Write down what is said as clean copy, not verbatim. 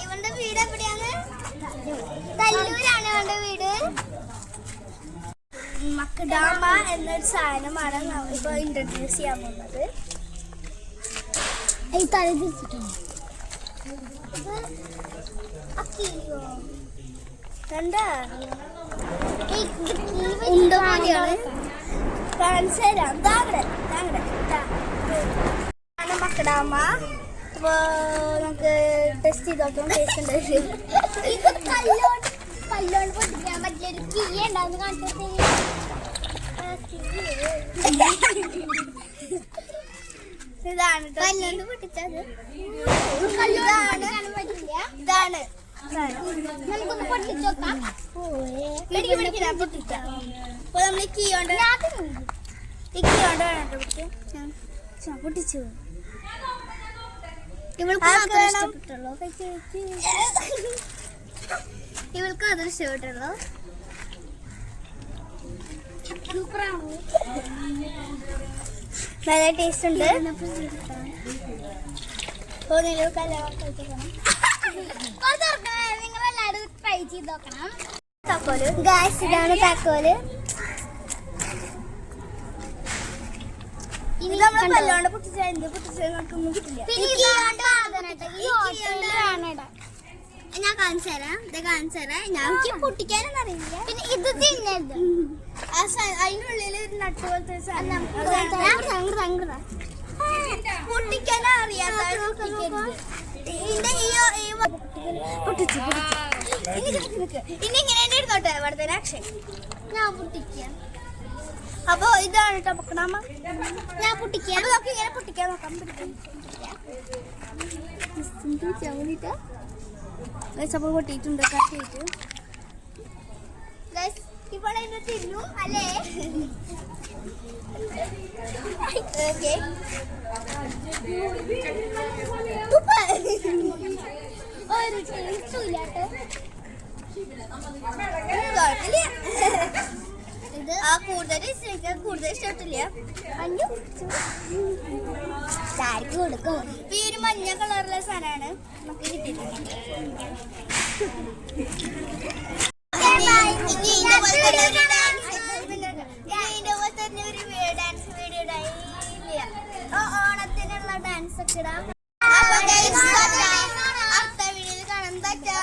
ഇവന്റെ വീട് എവിടെയാണ്? കല്ലൂരാണ് ഇവന്റെ വീട്. മക്ഡാമ എന്നൊരു സാധനമാണ് നമ്മളിപ്പോ ഇൻട്രൊഡ്യൂസ് ചെയ്യാൻ പോകുന്നത്. മക്ഡാമ അപ്പൊ നമുക്ക് ടെസ്റ്റ് ചെയ്തോക്കാം. കല്ലോണ്ട് പൊട്ടിക്കാൻ പറ്റിയൊരു കീ ഉണ്ടാവുന്ന കാണിച്ചു. ഇതാണ് കല്ലോണ്ട് പൊട്ടിച്ചത്. ഇതാണ് നമുക്കൊന്ന് പൊട്ടിച്ചു നോക്കാം. പൊട്ടിക്കാം. അപ്പൊ നമ്മൾ ഈ കീ കൊണ്ട് പൊട്ടിച്ചു. ഇവൾക്ക് ഇഷ്ടപ്പെട്ടുള്ളൂ. ഇവൾക്ക് അത് ഇഷ്ടപ്പെട്ടുള്ളൂ. നല്ല ടേസ്റ്റ് ഉണ്ട്. നിങ്ങളെല്ലാവരും ട്രൈ ചെയ്ത് നോക്കണം. താക്കോല് ഗായ്സ്, ഇതാണ് താക്കോല്. ഇനി നമ്മൾ കല്ലോണ്ട് പൊട്ടിച്ചാൽ എന്ത് പൊട്ടിച്ചൊന്നും കിട്ടില്ല. ഞാൻ കാണിച്ചു തരാം. ഇത് കാണിച്ചു തരാം. ഞങ്ങൾക്ക് പൊട്ടിക്കാനൊന്നും അറിയില്ല. പിന്നെ ഇത് തിന്നരുത്. അതിനുള്ളിൽ നട്ട് പോലത്തെ പൊട്ടിക്കാൻ അറിയാത്ത ഇനി ഇങ്ങനെ എടുത്തോട്ടെ. ഇവിടുത്തെ അക്ഷയ് ഞാൻ പൊട്ടിക്കാം. അപ്പൊ ഇതാണ് കേട്ടോ മക്ഡാമ. ഞാൻ പൊട്ടിക്കാം. നമുക്ക് ഇങ്ങനെ പൊട്ടിക്കാൻ നോക്കാം. അപ്പോൾ പൊട്ടിയിട്ടുണ്ട്. കട്ട് ചെയ്തിട്ട് ഇപ്പോൾ എന്നെ തിന്നു അല്ലേ? ഓക്കെ, കൂടുതൽ ഇഷ്ടപ്പെട്ടില്ല. ആർക്ക് കൊടുക്കും? ഇപ്പൊ ഈ ഒരു മഞ്ഞ കളറിലെ സാധനമാണ് നമുക്ക് കിട്ടിയിട്ടുണ്ട്. ഓണത്തിനുള്ള ഡാൻസ് ഒക്കെ ഇടാം. അടുത്ത വീഡിയോയിൽ കാണാൻ പറ്റാ.